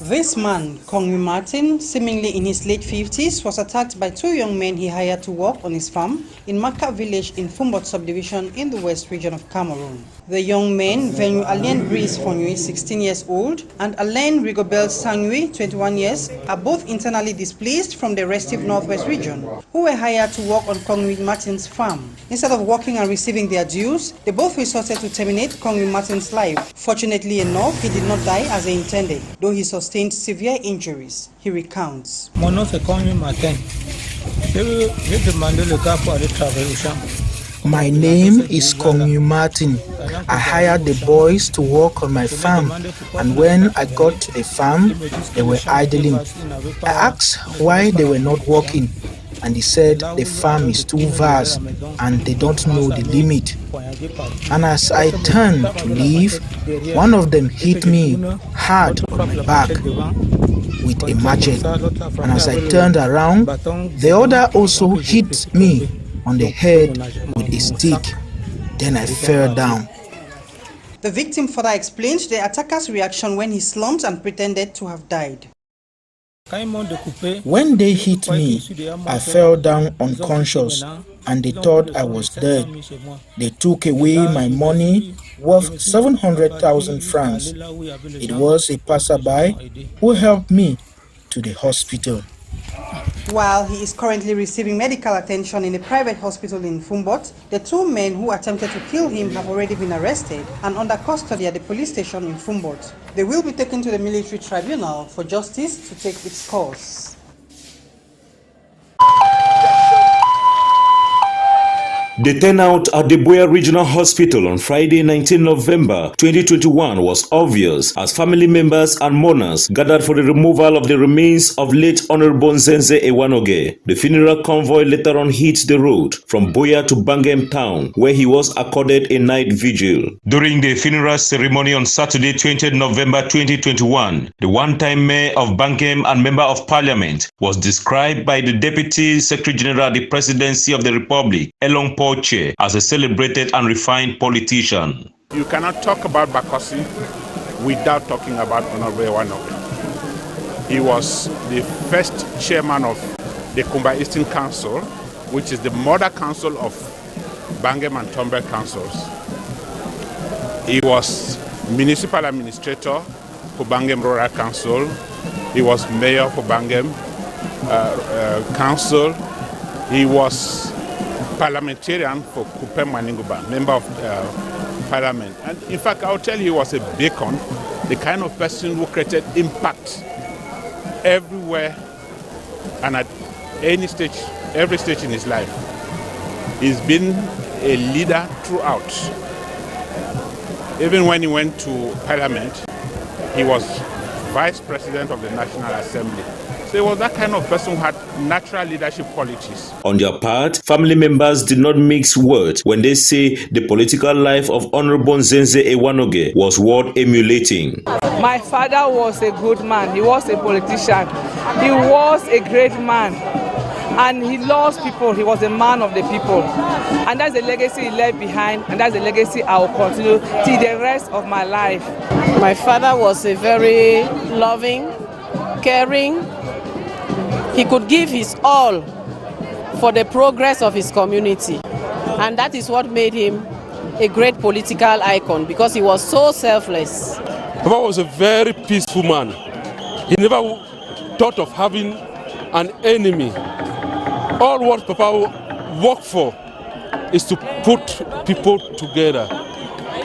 This man, Kong Martin, seemingly in his late 50s, was attacked by two young men he hired to work on his farm in Maka village in Fumbot subdivision in the west region of Cameroon. The young men, Venu Alain Brice Fonui, 16 years old, and Alain Rigobel Sangui, 21 years, are both internally displaced from the restive northwest region, who were hired to work on Kong Martin's farm. Instead of working and receiving their dues, they both resorted to terminate Kong Martin's life. Fortunately enough, he did not die as they intended, though he sustained severe injuries. He recounts. My name is Kong Martin. I hired the boys to work on my farm, and when I got to the farm, they were idling. I asked why they were not working, and they said the farm is too vast and they don't know the limit. And as I turned to leave, one of them hit me hard on my back with a machete, and as I turned around, the other also hit me on the head with a stick. Then I fell down. The victim further explained the attacker's reaction when he slumped and pretended to have died. When they hit me, I fell down unconscious and they thought I was dead. They took away my money worth 700,000 francs. It was a passerby who helped me to the hospital. While he is currently receiving medical attention in a private hospital in Fumbot, the two men who attempted to kill him have already been arrested and under custody at the police station in Fumbot. They will be taken to the military tribunal for justice to take its course. The turnout at the Boya Regional Hospital on Friday, 19 November 2021 was obvious as family members and mourners gathered for the removal of the remains of late Honorable Nzenze Ewanoge. The funeral convoy later on hit the road from Boya to Bangem town, where he was accorded a night vigil. During the funeral ceremony on Saturday, 20 November 2021, the one-time mayor of Bangem and member of parliament was described by the Deputy Secretary General of the Presidency of the Republic, Elon Chair, as a celebrated and refined politician. You cannot talk about Bakosi without talking about Honorable Ewanoge. He was the first chairman of the Kumba Eastern Council, which is the mother council of Bangem and Tombe councils. He was municipal administrator for Bangem Rural Council. He was mayor for Bangem Council. He was parliamentarian for Kupe Maninguba, member of parliament. And in fact, I'll tell you, he was a beacon, the kind of person who created impact everywhere and at any stage, every stage in his life. He's been a leader throughout. Even when he went to parliament, he was vice president of the National Assembly. So he was that kind of person who had natural leadership qualities. On their part, family members did not mix words when they say the political life of Honorable Nzenze Ewanoge was worth emulating. My father was a good man. He was a politician. He was a great man. And he loves people. He was a man of the people. And that's the legacy he left behind. And that's the legacy I will continue till the rest of my life. My father was a very loving, caring. He could give his all for the progress of his community. And that is what made him a great political icon, because he was so selfless. Papa was a very peaceful man. He never thought of having an enemy. All what Papa worked for is to put people together,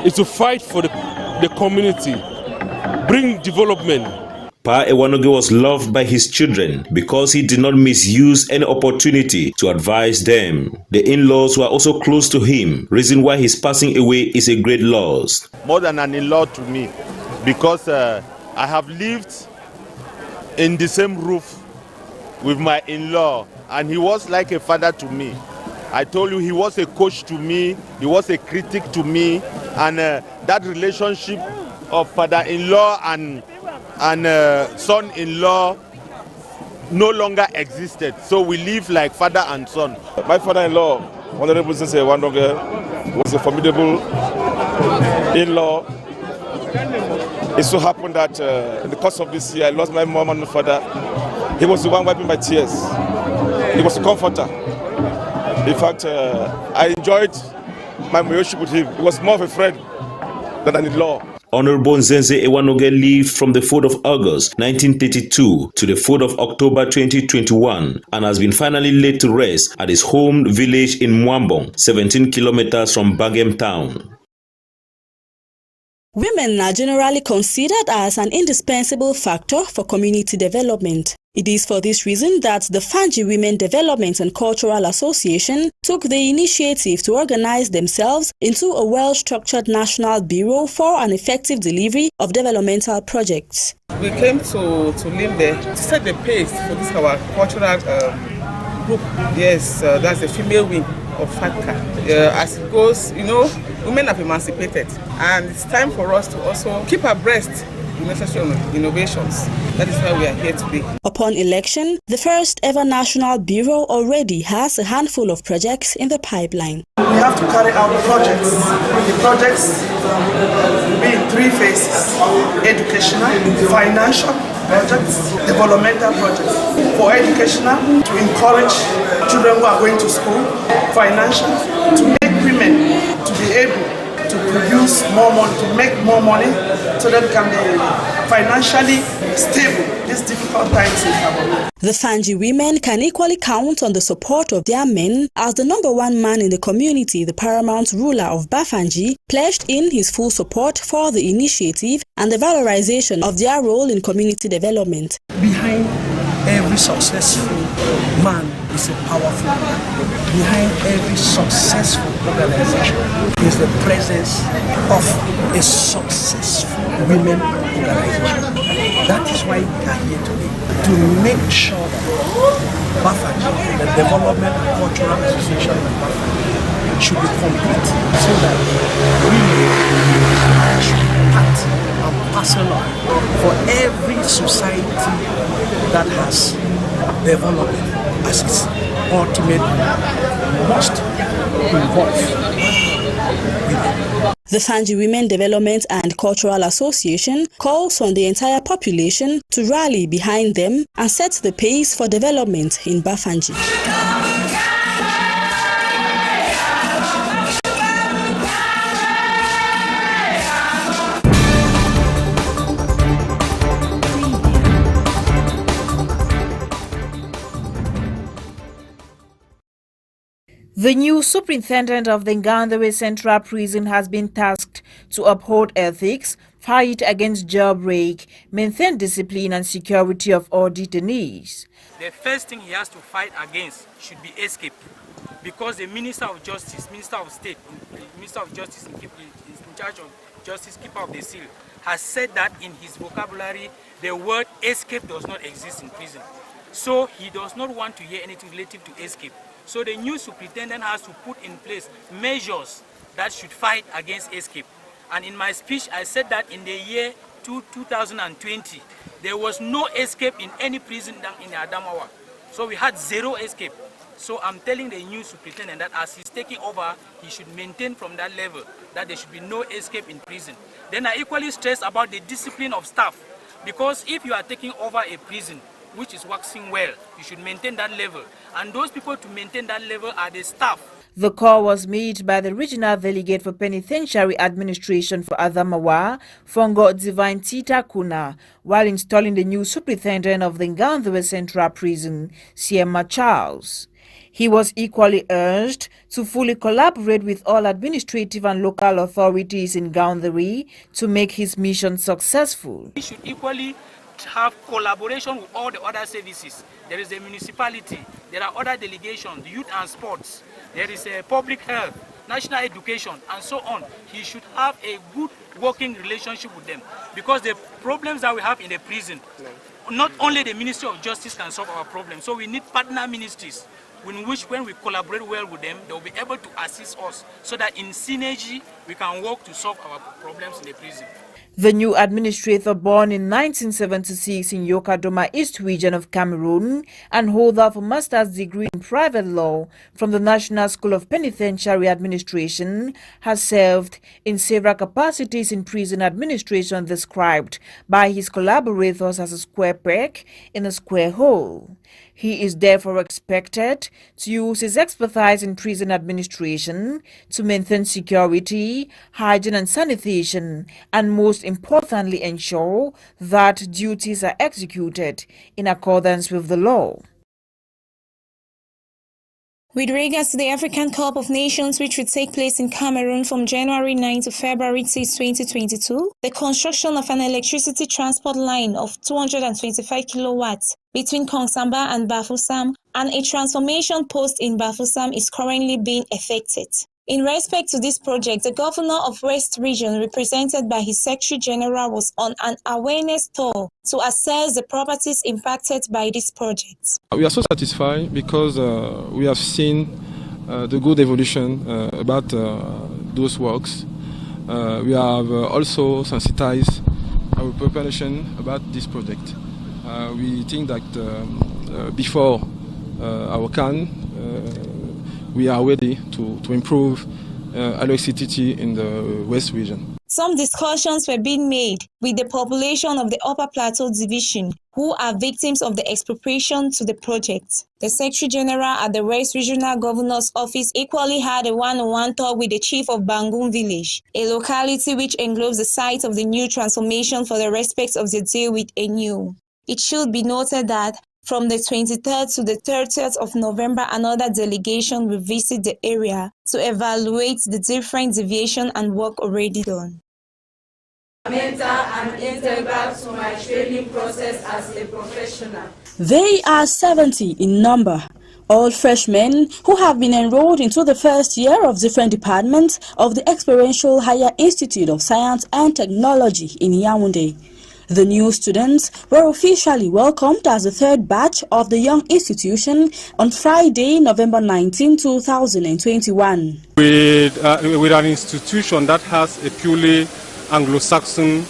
is to fight for the community, bring development. Pa Ewanoge was loved by his children because he did not misuse any opportunity to advise them. The in-laws were also close to him, reason why his passing away is a great loss. More than an in-law to me, because I have lived in the same roof with my in-law, and he was like a father to me. I told you, he was a coach to me, he was a critic to me, and that relationship of father-in-law and son-in-law no longer existed. So we live like father and son. My father-in-law, Honorable Nzenze Ewanoge, was a formidable in-law. It so happened that in the course of this year, I lost my mom and my father. He was the one wiping my tears. He was a comforter. In fact, I enjoyed my relationship with him. He was more of a friend than an in-law. Honorable Nzenze Ewanoge lived from the 4th of August 1932 to the 4th of October 2021 and has been finally laid to rest at his home village in Mwambong, 17 kilometers from Bagem town. Women are generally considered as an indispensable factor for community development. It is for this reason that the Fanji Women Development and Cultural Association took the initiative to organize themselves into a well-structured national bureau for an effective delivery of developmental projects. We came to live there to set the pace for this our cultural group. Yes, that's the female wing of FATCA. As it goes, you know, women have emancipated, and it's time for us to also keep abreast the necessary innovations. That is why we are here today. Upon election, the first ever national bureau already has a handful of projects in the pipeline. We have to carry out projects. The projects will be in 3 phases: educational, financial projects, developmental projects. For educational, to encourage children who are going to school; financial, to make women to be able to produce more money, to make more money, so that they can be financially stable these difficult times in Cameroon. The Fanji women can equally count on the support of their men, as the #1 man in the community, the paramount ruler of Bafanji, pledged in his full support for the initiative and the valorization of their role in community development. Behind every successful man is a powerful man. Behind every successful organization is the presence of a successful women organization. That is why we are here today, to make sure that Bafanji, the Development and Cultural Association of Bafanji, should be complete, so that we should part and parcel on for every society that has development as its ultimate must involve women. The Fanji Women Development and Cultural Association calls on the entire population to rally behind them and set the pace for development in Bafanji. The new superintendent of the Ngandwe Central Prison has been tasked to uphold ethics, fight against jailbreak, maintain discipline and security of all detainees. The first thing he has to fight against should be escape, because the Minister of Justice, Minister of State, Minister of Justice is in charge of Justice, Keeper of the Seal, has said that in his vocabulary the word escape does not exist in prison. So he does not want to hear anything relative to escape. So the new superintendent has to put in place measures that should fight against escape. And in my speech, I said that in the year 2020, there was no escape in any prison in Adamawa. So we had 0 escape. So I'm telling the new superintendent that as he's taking over, he should maintain from that level, that there should be no escape in prison. Then I equally stress about the discipline of staff, because if you are taking over a prison which is working well, you should maintain that level. And those people to maintain that level are the staff. The call was made by the Regional Delegate for Penitentiary Administration for Adamawa, Fongo Divine Tita Kuna, while installing the new superintendent of the Ngandwe Central Prison, Siema Charles. He was equally urged to fully collaborate with all administrative and local authorities in Ngandwe to make his mission successful. He should equally have collaboration with all the other services. There is a municipality, there are other delegations, youth and sports, there is a public health, national education, and so on. He should have a good working relationship with them, because the problems that we have in the prison, not only the Ministry of Justice can solve our problems, so we need partner ministries in which when we collaborate well with them, they will be able to assist us so that in synergy, we can work to solve our problems in the prison. The new administrator, born in 1976 in Yokadoma East region of Cameroon and holder of a master's degree in private law from the National School of Penitentiary Administration, has served in several capacities in prison administration described by his collaborators as a square peg in a square hole. He is therefore expected to use his expertise in prison administration to maintain security, hygiene and sanitation, and most importantly ensure that duties are executed in accordance with the law. With regards to the African Cup of Nations, which will take place in Cameroon from January 9 to February 6, 2022, the construction of an electricity transport line of 225 kilowatts between Kongsamba and Bafoussam and a transformation post in Bafoussam is currently being effected. In respect to this project, the governor of West Region, represented by his Secretary General, was on an awareness tour to assess the properties impacted by this project. We are so satisfied because we have seen the good evolution about those works. We have also sensitized our population about this project. We think that before our can, we are ready to improve electricity in the West region. Some discussions were being made with the population of the Upper Plateau Division, who are victims of the expropriation to the project. The Secretary General at the West Regional Governor's Office equally had a one-on-one talk with the chief of Bangun Village, a locality which englobes the site of the new transformation for the respect of the deal with Enyo. It should be noted that from the 23rd to the 30th of November, another delegation will visit the area to evaluate the different deviation and work already done. Mental and integral to my training process as a professional. They are 70 in number, all freshmen who have been enrolled into the first year of different departments of the Experiential Higher Institute of Science and Technology in Yaoundé. The new students were officially welcomed as the third batch of the young institution on Friday, November 19, 2021. With an institution that has a purely Anglo-Saxon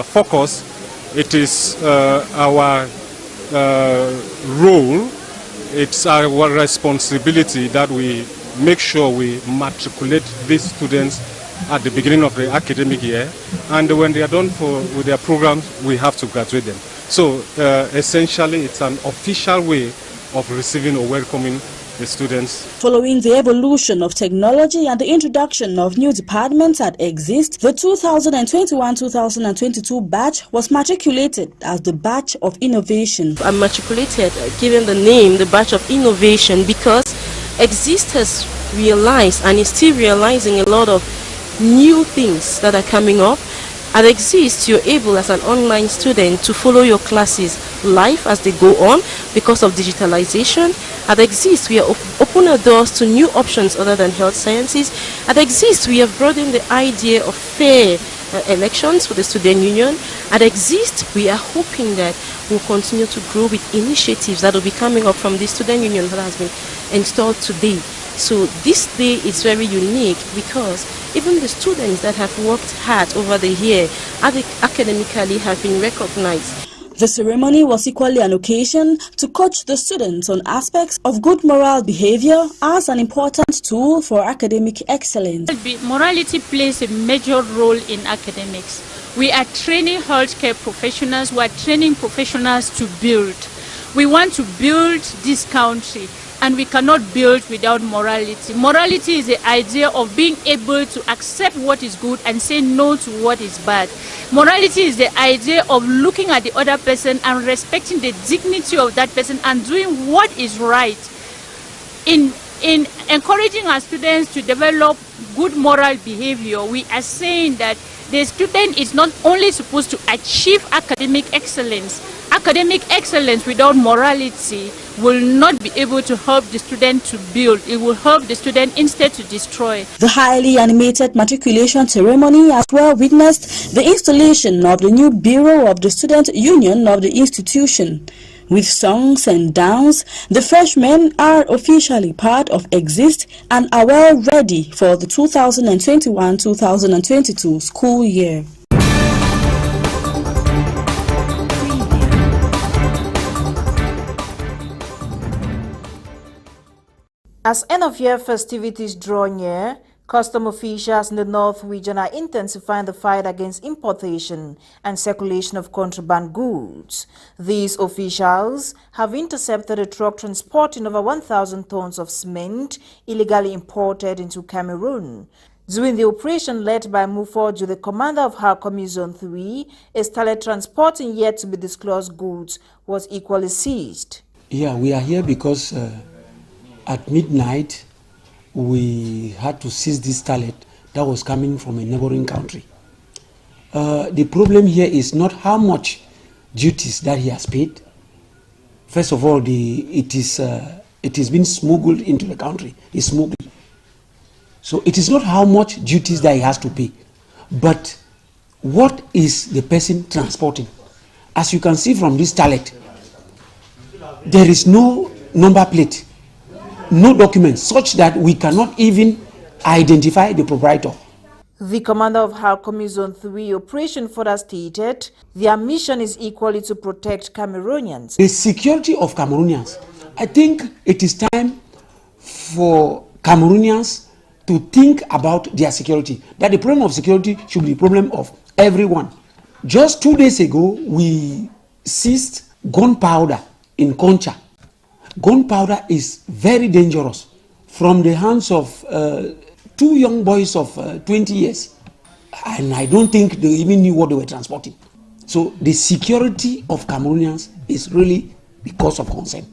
focus, it is our role, it's our responsibility that we make sure we matriculate these students at the beginning of the academic year, and when they are done with their programs, we have to graduate them. So essentially, it's an official way of receiving or welcoming the students. Following the evolution of technology and the introduction of new departments that exist, the 2021-2022 batch was matriculated as the Batch of Innovation. I'm matriculated, given the name, the Batch of Innovation, because Exist has realized and is still realizing a lot of new things that are coming up. At Exist, you're able as an online student to follow your classes live as they go on because of digitalization. At Exist, we are open our doors to new options other than health sciences. At Exist, we have brought in the idea of fair elections for the student union. At Exist, we are hoping that we'll continue to grow with initiatives that will be coming up from the student union that has been installed today. So this day is very unique because even the students that have worked hard over the year academically have been recognized. The ceremony was equally an occasion to coach the students on aspects of good moral behavior as an important tool for academic excellence. Morality plays a major role in academics. We are training healthcare professionals, we are training professionals to build. We want to build this country, and we cannot build without morality. Morality is the idea of being able to accept what is good and say no to what is bad. Morality is the idea of looking at the other person and respecting the dignity of that person and doing what is right. In encouraging our students to develop good moral behavior, we are saying that the student is not only supposed to achieve academic excellence. Academic excellence without morality will not be able to help the student to build. It will help the student instead to destroy. The highly animated matriculation ceremony as well witnessed the installation of the new Bureau of the Student Union of the institution. With songs and dance, the freshmen are officially part of Exist and are well ready for the 2021-2022 school year. As end-of-year festivities draw near, custom officials in the North region are intensifying the fight against importation and circulation of contraband goods. These officials have intercepted a truck transporting over 1,000 tons of cement illegally imported into Cameroon. During the operation led by Mufoju, the commander of Harkomi Zone 3, a starlet transporting yet to be disclosed goods was equally seized. Yeah, we are here because at midnight, we had to seize this starlet that was coming from a neighboring country. The problem here is not how much duties that he has paid. First of all, it is been smuggled into the country. It's smuggled. So it is not how much duties that he has to pay, but what is the person transporting? As you can see from this starlet, there is no number plate, no documents, such that we cannot even identify the proprietor. The commander of Harkomi Zone 3 operation further stated their mission is equally to protect Cameroonians. The security of Cameroonians. I think it is time for Cameroonians to think about their security, that the problem of security should be the problem of everyone. Just 2 days ago, we seized gunpowder in Concha. Gunpowder is very dangerous from the hands of two young boys of 20 years. And I don't think they even knew what they were transporting. So the security of Cameroonians is really the cause of concern.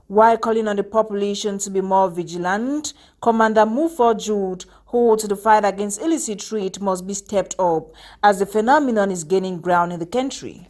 While calling on the population to be more vigilant, Commander Mufo Jude holds the fight against illicit trade must be stepped up as the phenomenon is gaining ground in the country.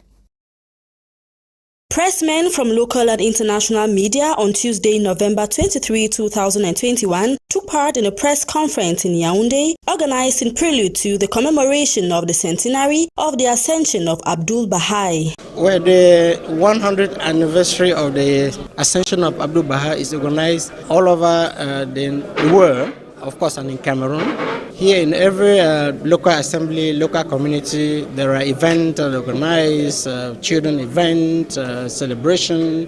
Pressmen from local and international media on Tuesday, November 23, 2021, took part in a press conference in Yaoundé, organized in prelude to the commemoration of the centenary of the ascension of Abdul Bahai. Where the 100th anniversary of the ascension of Abdul Bahai is organized all over the world, of course, and in Cameroon. Here in every local assembly, local community, there are events organized, children event, celebration,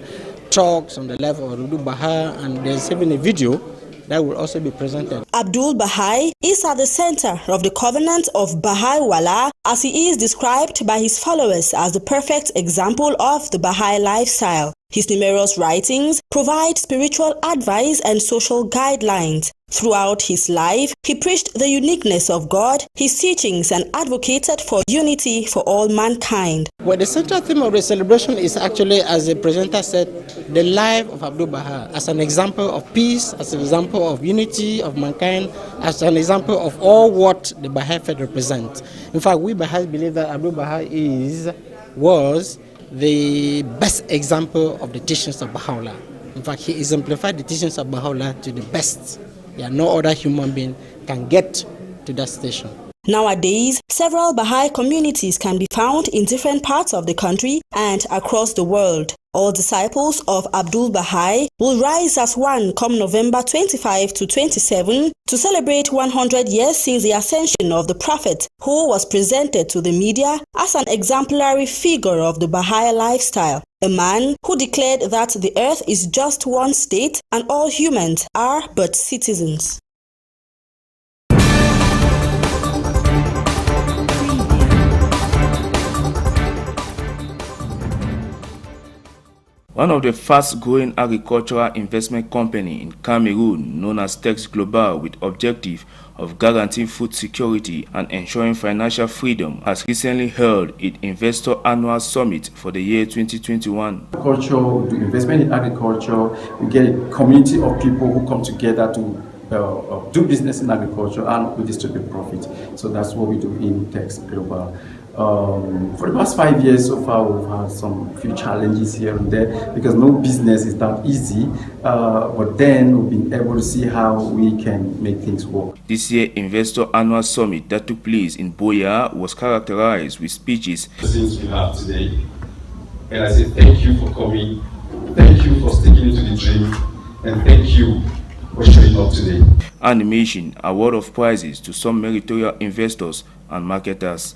talks on the level of Abdul Bahai, and there's even a video that will also be presented. Abdul Bahai is at the center of the covenant of Bahai Wala, as he is described by his followers as the perfect example of the Bahai lifestyle. His numerous writings provide spiritual advice and social guidelines. Throughout his life, he preached the uniqueness of God, his teachings, and advocated for unity for all mankind. Well, the central theme of the celebration is actually, as the presenter said, the life of Abdul Bahai as an example of peace, as an example of unity of mankind, as an example of all what the Bahai faith represents. In fact, we Baha'is believe that Abdul Bahai was the best example of the teachings of Baha'u'llah. In fact, he exemplified the teachings of Baha'u'llah to the best. Yeah, no other human being can get to that station. Nowadays, several Baha'i communities can be found in different parts of the country and across the world. All disciples of Abdul Bahai will rise as one come November 25 to 27 to celebrate 100 years since the ascension of the Prophet, who was presented to the media as an exemplary figure of the Baha'i lifestyle. A man who declared that the earth is just one state and all humans are but citizens. One of the fast-growing agricultural investment company in Cameroon, known as Tex Global, with objective of guaranteeing food security and ensuring financial freedom, has recently held its Investor Annual Summit for the year 2021. Agriculture, we do investment in agriculture, we get a community of people who come together to do business in agriculture and we distribute profit. So that's what we do in Tex Global. For the past 5 years so far, we've had some few challenges here and there because no business is that easy, but then we've been able to see how we can make things work. This year's Investor Annual Summit that took place in Boya was characterized with speeches. Since we have today, and I say thank you for coming. Thank you for sticking into the dream, and thank you for showing up today. Animation, award of prizes to some meritorious investors and marketers.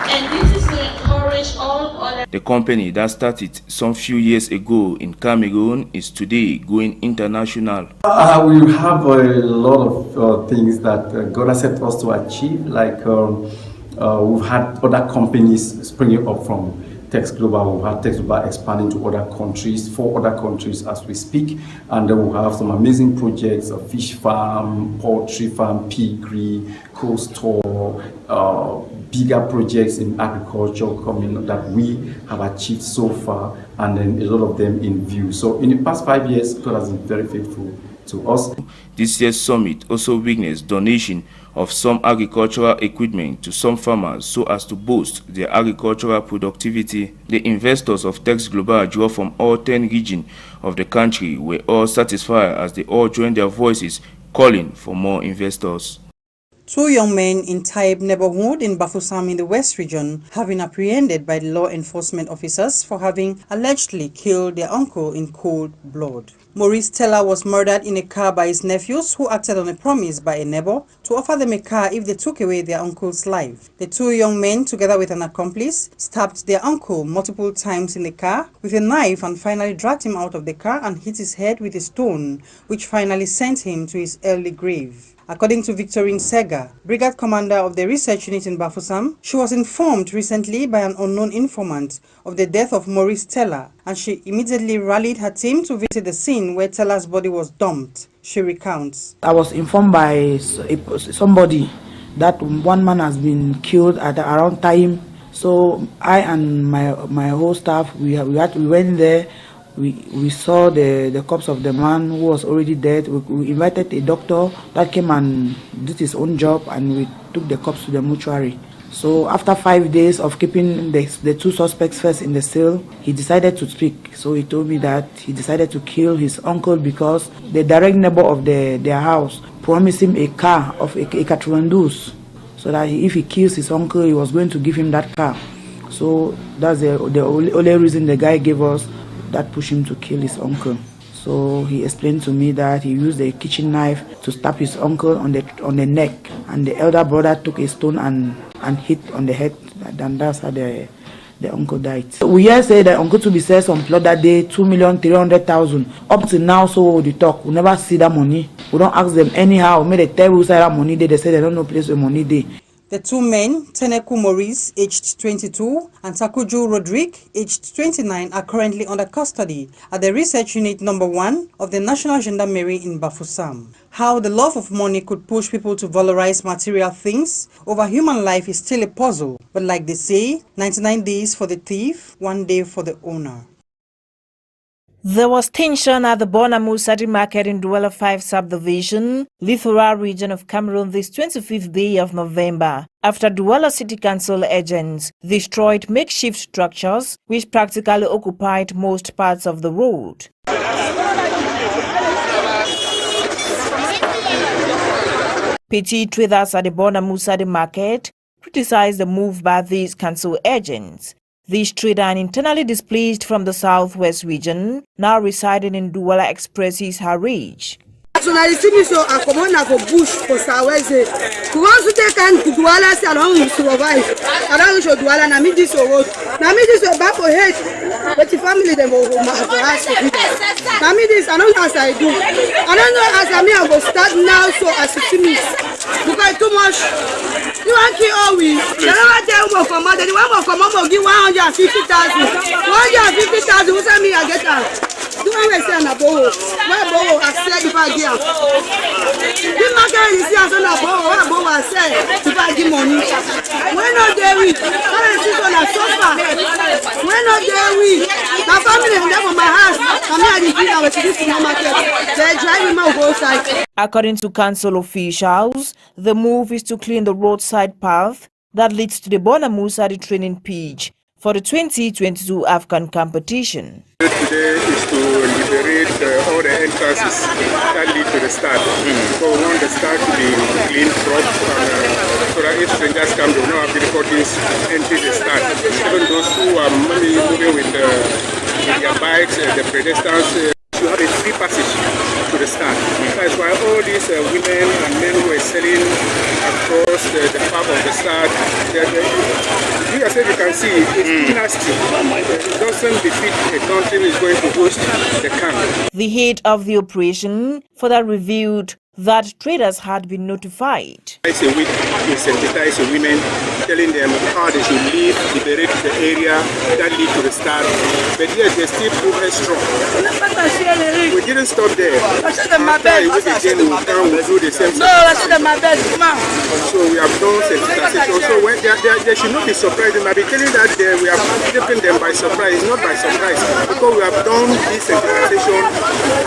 And this is to encourage all other. The company that started some few years ago in Cameroon is today going international. We have a lot of things that God has set us to achieve, like we've had other companies springing up from Tex Global. We've had Tex Global expanding to other countries, 4 other countries as we speak, and then we'll have some amazing projects, a fish farm, poultry farm, piggery, cold store, bigger projects in agriculture coming that we have achieved so far, and then a lot of them in view. So in the past 5 years, God has been very faithful to us. This year's summit also witnessed donation of some agricultural equipment to some farmers so as to boost their agricultural productivity. The investors of Tex Global draw from all 10 regions of the country were all satisfied as they all joined their voices calling for more investors. 2 young men in Taib neighborhood in Bafoussam in the West region have been apprehended by the law enforcement officers for having allegedly killed their uncle in cold blood. Maurice Teller was murdered in a car by his nephews, who acted on a promise by a neighbor to offer them a car if they took away their uncle's life. The 2 young men, together with an accomplice, stabbed their uncle multiple times in the car with a knife and finally dragged him out of the car and hit his head with a stone, which finally sent him to his early grave. According to Victorine Sega, Brigade Commander of the Research Unit in Bafoussam, she was informed recently by an unknown informant of the death of Maurice Teller, and she immediately rallied her team to visit the scene where Teller's body was dumped. She recounts. I was informed by somebody that one man has been killed at around time. So I and my whole staff, we went there. We saw the corpse of the man who was already dead. We invited a doctor that came and did his own job, and we took the corpse to the mortuary. So after 5 days of keeping the 2 suspects first in the cell, he decided to speak. So he told me that he decided to kill his uncle because the direct neighbor of their house promised him a car of a 92, so that if he kills his uncle, he was going to give him that car. So that's the only reason the guy gave us that pushed him to kill his uncle. So he explained to me that he used a kitchen knife to stab his uncle on the neck, and the elder brother took a stone and hit on the head, and that's how the uncle died. So we hear say the uncle to be said some plot that day 2,300,000. Up to now, so we talk, we never see that money. We don't ask them anyhow. We they tell who say that money they say they don't know place where money they. The 2 men, Teneku Maurice, aged 22, and Takuju Rodrigue, aged 29, are currently under custody at the Research Unit No. 1 of the National Gendarmerie in Bafoussam. How the love of money could push people to valorize material things over human life is still a puzzle. But like they say, 99 days for the thief, 1 day for the owner. There was tension at the Bonamusadi market in Douala 5 subdivision, Littoral region of Cameroon this 25th day of November, after Douala City Council agents destroyed makeshift structures which practically occupied most parts of the road. Petty traders at the Bonamusadi market criticized the move by these council agents. This trader, internally displaced from the southwest region, now residing in Douala, expresses her rage. So now you see me so I come on go bush for Southwest. We want to take and Douala say I don't survive. I don't show Douala na me this road. Na me this back for head. But the family them go my house to be there. Na me this I don't know as I do. I don't know as I go start now so as you see me. Because too much. You want to all we. They never tell me from mother. The one will come up give 150,000. 150,000. Who say me I get that? Do I say na borrow? Why borrow? I said if I give. The market is here so na borrow. Why borrow? I said if I give money. When not there we. Current season na suffer. When not there we. My family is there for my house. I'm here at the dinner with this market. They drive me go outside. According to council officials, the move is to clean the roadside path that leads to the Bonamusadi training pitch for the 2022 Afghan competition. Today is to liberate all the entrances that lead to the start. So we want the start to be cleaned, proper, so that if strangers come, they will not have difficulties entering the start. Even those who are maybe moving with their bikes, the pedestrians, to have a free passage to the start. That's why all these women and men who are selling across the path of the start, you as you can see, it's too nasty. It doesn't befit a country that is going to host the camp. The head of the operation further revealed that traders had been notified. Twice a week, we sensitize the women, telling them how they should leave, liberate the area that lead to the start. But yes, they still prove very strong. We didn't stop there. After a week again, we come, we do the same thing. So we have done sensitization. So when they should not be surprised. They might be telling that we are keeping them by surprise. It's not by surprise, because we have done this sensitization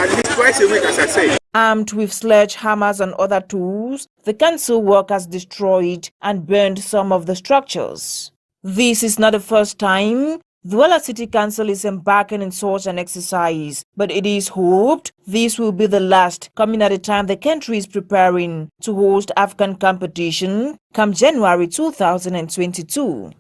at least twice a week, as I said. Armed with sledgehammers and other tools, the council workers destroyed and burned some of the structures. This is not the first time Douala City Council is embarking in such an exercise, but it is hoped this will be the last, coming at a time the country is preparing to host African competition come January 2022.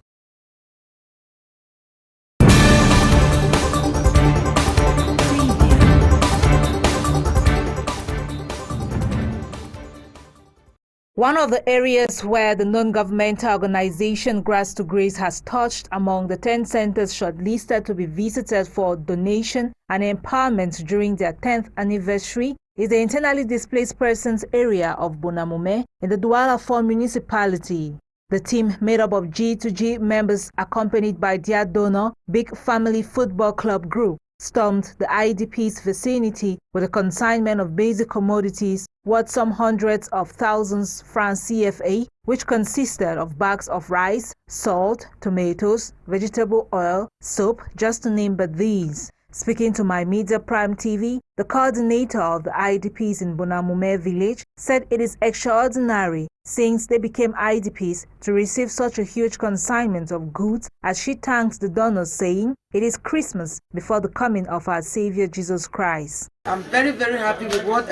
One of the areas where the non-governmental organization Grass to Grace has touched among the 10 centers shortlisted to be visited for donation and empowerment during their 10th anniversary is the internally displaced persons area of Bonamume in the Douala 4 municipality. The team, made up of G2G members accompanied by their donor, Big Family Football Club Group, stormed the IDP's vicinity with a consignment of basic commodities worth some hundreds of thousands francs CFA, which consisted of bags of rice, salt, tomatoes, vegetable oil, soap, just to name but these. Speaking to My Media Prime TV, the coordinator of the IDPs in Bonamume village said it is extraordinary since they became IDPs to receive such a huge consignment of goods, as she thanks the donors, saying it is Christmas before the coming of our Savior Jesus Christ. I'm very, very happy with what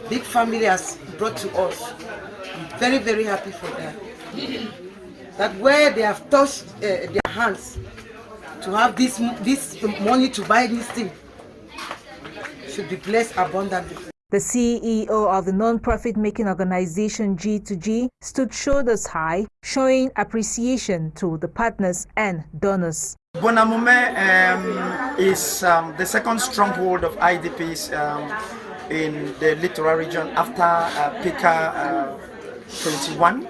Big Family has brought to us. I'm very, very happy for that. That where they have touched their hands to have this money to buy this thing should be blessed abundantly. The CEO of the non-profit making organization G2G stood shoulders high, showing appreciation to the partners and donors. Bonamume is the second stronghold of IDPs in the littoral region after Pika 21,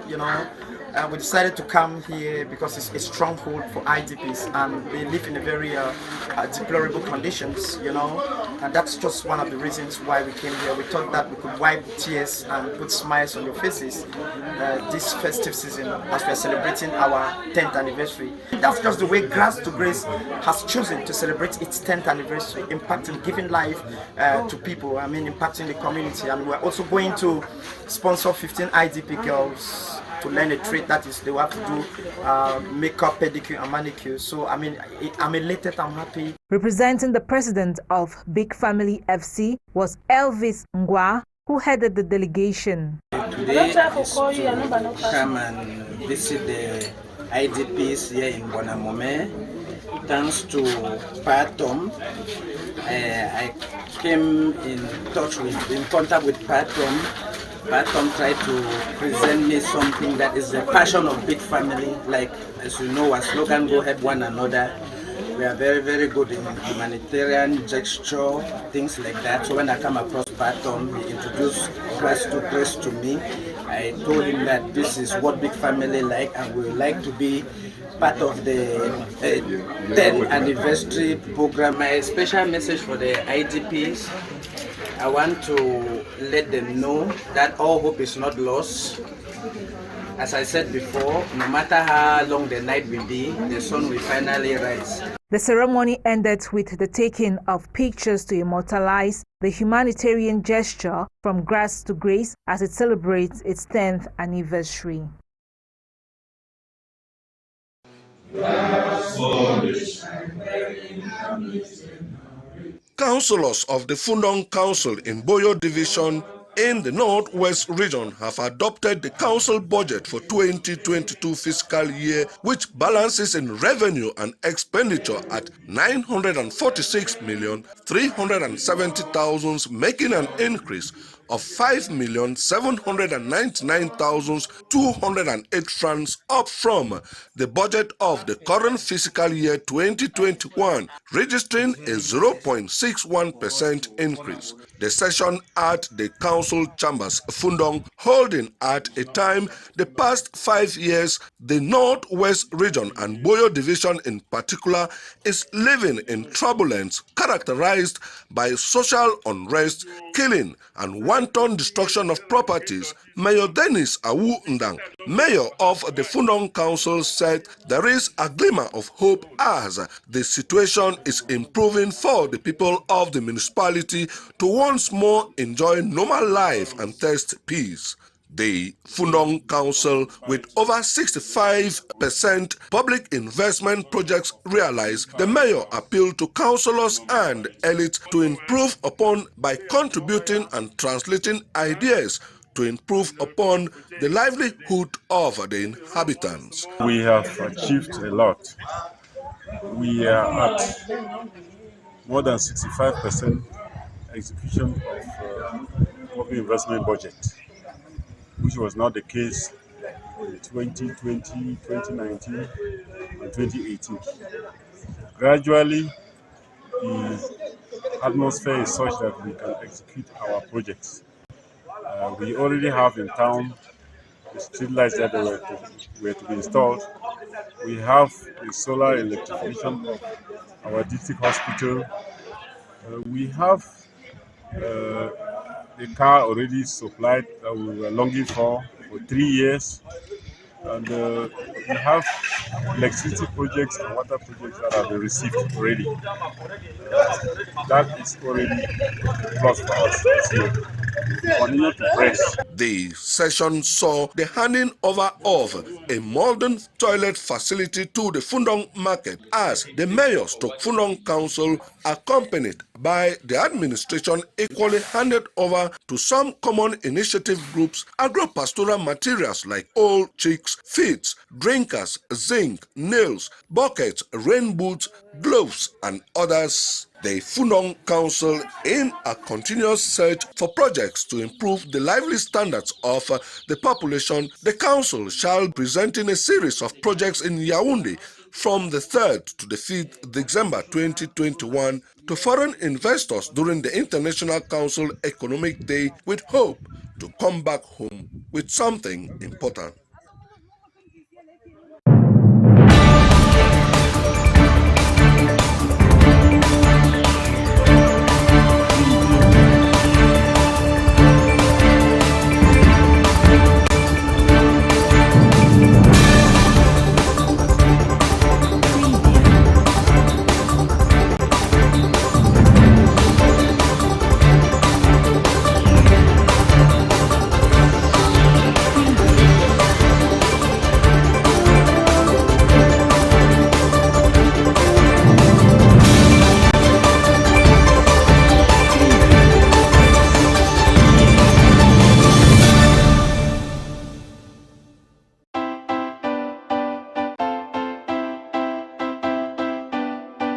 we decided to come here because it's a stronghold for IDPs and they live in a very deplorable conditions, and that's just one of the reasons why we came here. We thought that we could wipe tears and put smiles on your faces this festive season as we are celebrating our 10th anniversary. That's just the way Grass to Grace has chosen to celebrate its 10th anniversary, impacting, giving life to people, impacting the community. And we're also going to sponsor 15 IDP girls to learn a trade, that is they will have to do makeup, pedicure and manicure. So I'm elated, I'm happy. Representing the president of Big Family FC was Elvis Ngwa, who headed the delegation. Today is to come and visit the IDPs here in Bonamume. Thanks to Patom, I came in contact with Patom. Patom tried to present me something that is the passion of Big Family. Like, as you know, our slogan, go help one another. We are very, very good in humanitarian gesture, things like that. So when I come across Patom, he introduced Grass to Grace to me. I told him that this is what Big Family like, and we would like to be part of the 10th anniversary program. My special message for the IDPs, I want to let them know that all hope is not lost. As I said before, no matter how long the night will be, the sun will finally rise. The ceremony ended with the taking of pictures to immortalize the humanitarian gesture from Grass to Grace as it celebrates its 10th anniversary. Councillors of the Fundong Council in Boyo Division in the Northwest region have adopted the council budget for 2022 fiscal year, which balances in revenue and expenditure at 946,370,000, making an increase of 5,799,208 francs, up from the budget of the current fiscal year 2021, registering a 0.61% increase. The session at the council chambers Fundong holding at a time the past 5 years, the Northwest region and Boyo division in particular is living in turbulence characterized by social unrest, killing, and wanton destruction of properties. Mayor Dennis Awu Ndang, mayor of the Fundong Council, said there is a glimmer of hope as the situation is improving for the people of the municipality to once more enjoy normal life and taste peace. The Fundong Council, with over 65% public investment projects realized, the mayor appealed to councillors and elites to improve upon by contributing and translating ideas to improve upon the livelihood of the inhabitants. We have achieved a lot. We are at more than 65% execution of public investment budget, which was not the case in 2020, 2019, and 2018. Gradually, the atmosphere is such that we can execute our projects. We already have in town the street lights that were to be installed. We have the solar electrification of our district hospital. We have the car already supplied that we were longing for 3 years. And we have electricity projects and water projects that have been received already. That is already a plus for us this year. We continue to press. The session saw the handing over of a modern toilet facility to the Fundong market as the mayor stroke Fundong Council, accompanied by the administration, equally handed over to some common initiative groups agro-pastoral materials like old chicks, feeds, drinkers, zinc, nails, buckets, rain boots, gloves, and others. The Fundong Council, in a continuous search for projects to improve the lively standards of the population, the council shall be presenting a series of projects in Yaoundé from the 3rd to the 5th December 2021 to foreign investors during the International Council Economic Day, with hope to come back home with something important.